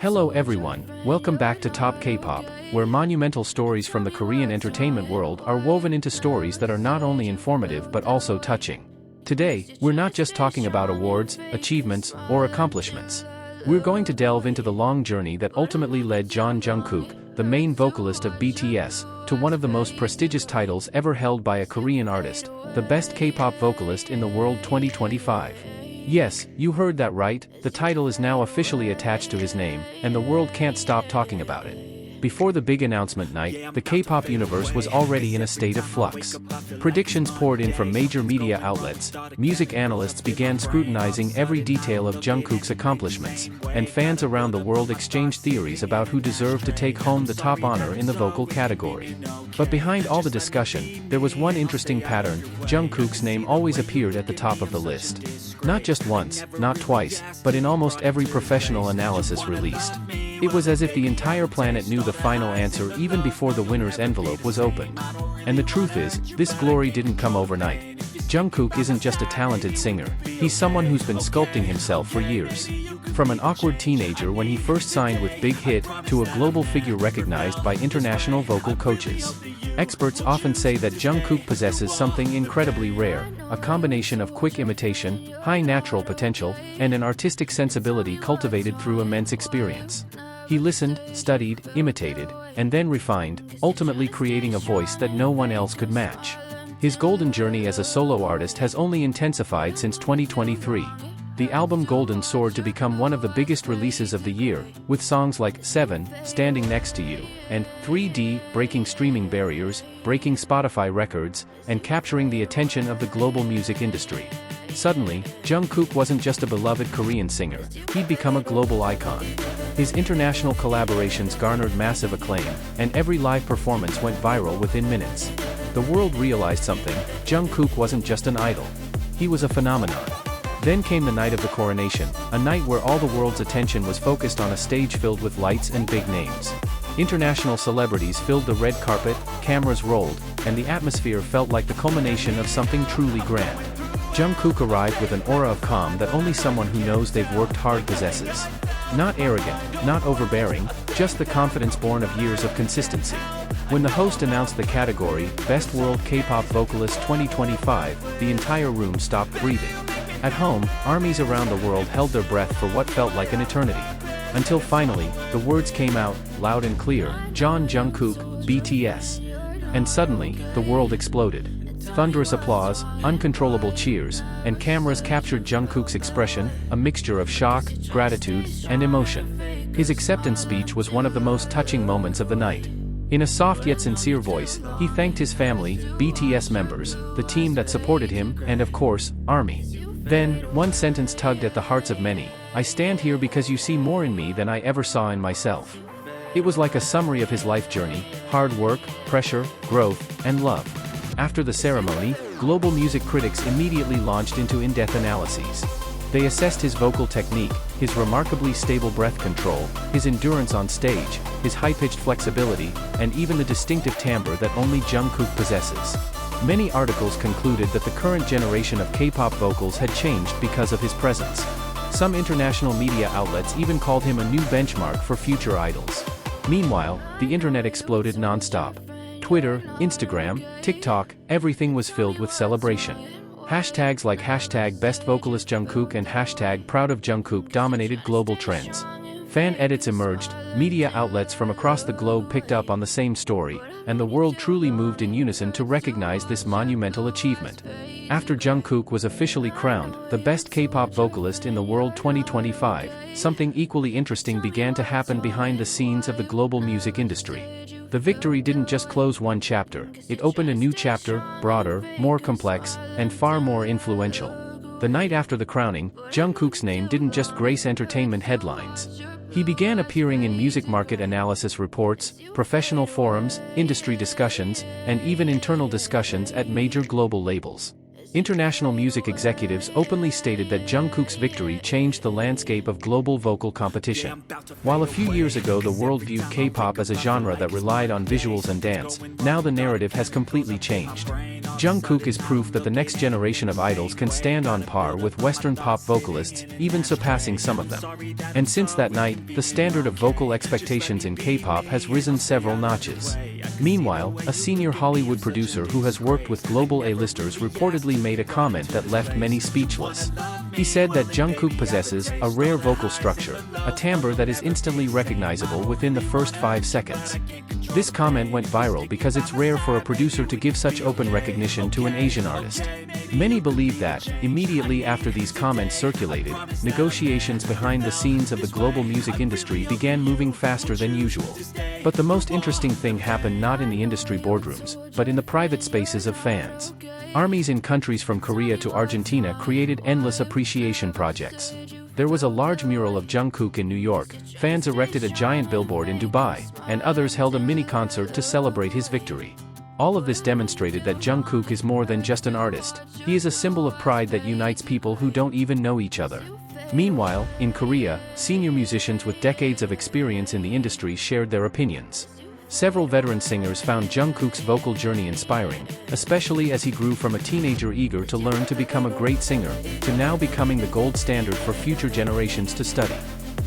Hello everyone, welcome back to Top K-Pop, where monumental stories from the Korean entertainment world are woven into stories that are not only informative but also touching. Today, we're not just talking about awards, achievements, or accomplishments. We're going to delve into the long journey that ultimately led Jungkook, the main vocalist of BTS, to one of the most prestigious titles ever held by a Korean artist, the best K-pop vocalist in the world 2025. Yes, you heard that right, the title is now officially attached to his name, and the world can't stop talking about it. Before the big announcement night, the K-pop universe was already in a state of flux. Predictions poured in from major media outlets, music analysts began scrutinizing every detail of Jungkook's accomplishments, and fans around the world exchanged theories about who deserved to take home the top honor in the vocal category. But behind all the discussion, there was one interesting pattern: Jungkook's name always appeared at the top of the list. Not just once, not twice, but in almost every professional analysis released. It was as if the entire planet knew the final answer even before the winner's envelope was opened. And the truth is, this glory didn't come overnight. Jungkook isn't just a talented singer, he's someone who's been sculpting himself for years. From an awkward teenager when he first signed with Big Hit, to a global figure recognized by international vocal coaches. Experts often say that Jungkook possesses something incredibly rare, a combination of quick imitation, high natural potential, and an artistic sensibility cultivated through immense experience. He listened, studied, imitated, and then refined, ultimately creating a voice that no one else could match. His golden journey as a solo artist has only intensified since 2023. The album Golden soared to become one of the biggest releases of the year, with songs like 7, Standing Next to You, and 3D, breaking streaming barriers, breaking Spotify records, and capturing the attention of the global music industry. Suddenly, Jungkook wasn't just a beloved Korean singer, he'd become a global icon. His international collaborations garnered massive acclaim, and every live performance went viral within minutes. The world realized something: Jungkook wasn't just an idol. He was a phenomenon. Then came the night of the coronation, a night where all the world's attention was focused on a stage filled with lights and big names. International celebrities filled the red carpet, cameras rolled, and the atmosphere felt like the culmination of something truly grand. Jungkook arrived with an aura of calm that only someone who knows they've worked hard possesses. Not arrogant, not overbearing, just the confidence born of years of consistency. When the host announced the category, Best World K-Pop Vocalist 2025, the entire room stopped breathing. At home, armies around the world held their breath for what felt like an eternity. Until finally, the words came out, loud and clear: Jungkook, BTS. And suddenly, the world exploded. Thunderous applause, uncontrollable cheers, and cameras captured Jungkook's expression, a mixture of shock, gratitude, and emotion. His acceptance speech was one of the most touching moments of the night. In a soft yet sincere voice, he thanked his family, BTS members, the team that supported him, and of course, ARMY. Then, one sentence tugged at the hearts of many: "I stand here because you see more in me than I ever saw in myself." It was like a summary of his life journey: hard work, pressure, growth, and love. After the ceremony, global music critics immediately launched into in-depth analyses. They assessed his vocal technique, his remarkably stable breath control, his endurance on stage, his high-pitched flexibility, and even the distinctive timbre that only Jungkook possesses. Many articles concluded that the current generation of K-pop vocals had changed because of his presence. Some international media outlets even called him a new benchmark for future idols. Meanwhile, the internet exploded non-stop. Twitter, Instagram, TikTok, everything was filled with celebration. Hashtags like #BestVocalistJungkook and #ProudOfJungkook dominated global trends. Fan edits emerged, media outlets from across the globe picked up on the same story, and the world truly moved in unison to recognize this monumental achievement. After Jungkook was officially crowned the best K-pop vocalist in the world 2025, something equally interesting began to happen behind the scenes of the global music industry. The victory didn't just close one chapter, it opened a new chapter, broader, more complex, and far more influential. The night after the crowning, Jungkook's name didn't just grace entertainment headlines. He began appearing in music market analysis reports, professional forums, industry discussions, and even internal discussions at major global labels. International music executives openly stated that Jungkook's victory changed the landscape of global vocal competition. While a few years ago the world viewed K-pop as a genre that relied on visuals and dance, now the narrative has completely changed. Jungkook is proof that the next generation of idols can stand on par with Western pop vocalists, even surpassing some of them. And since that night, the standard of vocal expectations in K-pop has risen several notches. Meanwhile, a senior Hollywood producer who has worked with global A-listers reportedly made a comment that left many speechless. He said that Jungkook possesses a rare vocal structure, a timbre that is instantly recognizable within the first 5 seconds. This comment went viral because it's rare for a producer to give such open recognition to an Asian artist. Many believe that, immediately after these comments circulated, negotiations behind the scenes of the global music industry began moving faster than usual. But the most interesting thing happened not in the industry boardrooms, but in the private spaces of fans. Armies in countries from Korea to Argentina created endless appreciation projects. There was a large mural of Jungkook in New York, fans erected a giant billboard in Dubai, and others held a mini-concert to celebrate his victory. All of this demonstrated that Jungkook is more than just an artist. He is a symbol of pride that unites people who don't even know each other. Meanwhile, in Korea, senior musicians with decades of experience in the industry shared their opinions. Several veteran singers found Jungkook's vocal journey inspiring, especially as he grew from a teenager eager to learn to become a great singer, to now becoming the gold standard for future generations to study.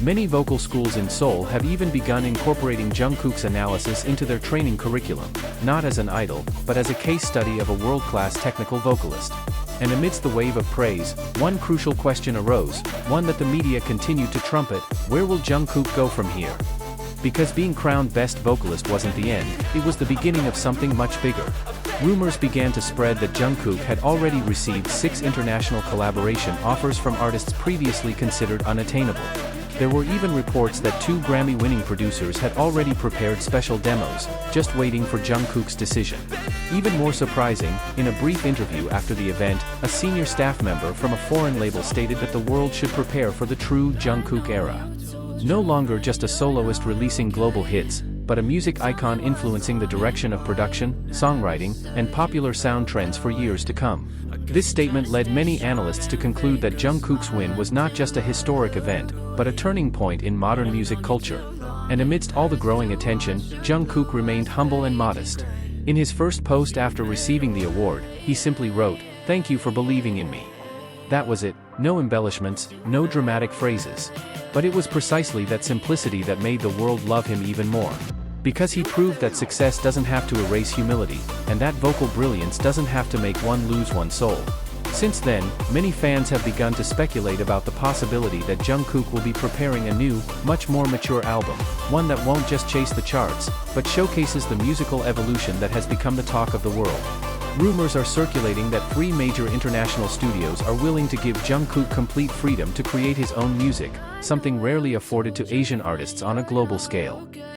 Many vocal schools in Seoul have even begun incorporating Jungkook's analysis into their training curriculum, not as an idol, but as a case study of a world-class technical vocalist. And amidst the wave of praise, one crucial question arose, one that the media continued to trumpet: where will Jungkook go from here? Because being crowned best vocalist wasn't the end, it was the beginning of something much bigger. Rumors began to spread that Jungkook had already received 6 international collaboration offers from artists previously considered unattainable. There were even reports that 2 Grammy-winning producers had already prepared special demos, just waiting for Jungkook's decision. Even more surprising, in a brief interview after the event, a senior staff member from a foreign label stated that the world should prepare for the true Jungkook era. No longer just a soloist releasing global hits, but a music icon influencing the direction of production, songwriting, and popular sound trends for years to come. This statement led many analysts to conclude that Jungkook's win was not just a historic event, but a turning point in modern music culture. And amidst all the growing attention, Jungkook remained humble and modest. In his first post after receiving the award, he simply wrote, "Thank you for believing in me." That was it, no embellishments, no dramatic phrases. But it was precisely that simplicity that made the world love him even more. Because he proved that success doesn't have to erase humility, and that vocal brilliance doesn't have to make one lose one's soul. Since then, many fans have begun to speculate about the possibility that Jungkook will be preparing a new, much more mature album, one that won't just chase the charts, but showcases the musical evolution that has become the talk of the world. Rumors are circulating that 3 major international studios are willing to give Jungkook complete freedom to create his own music, something rarely afforded to Asian artists on a global scale.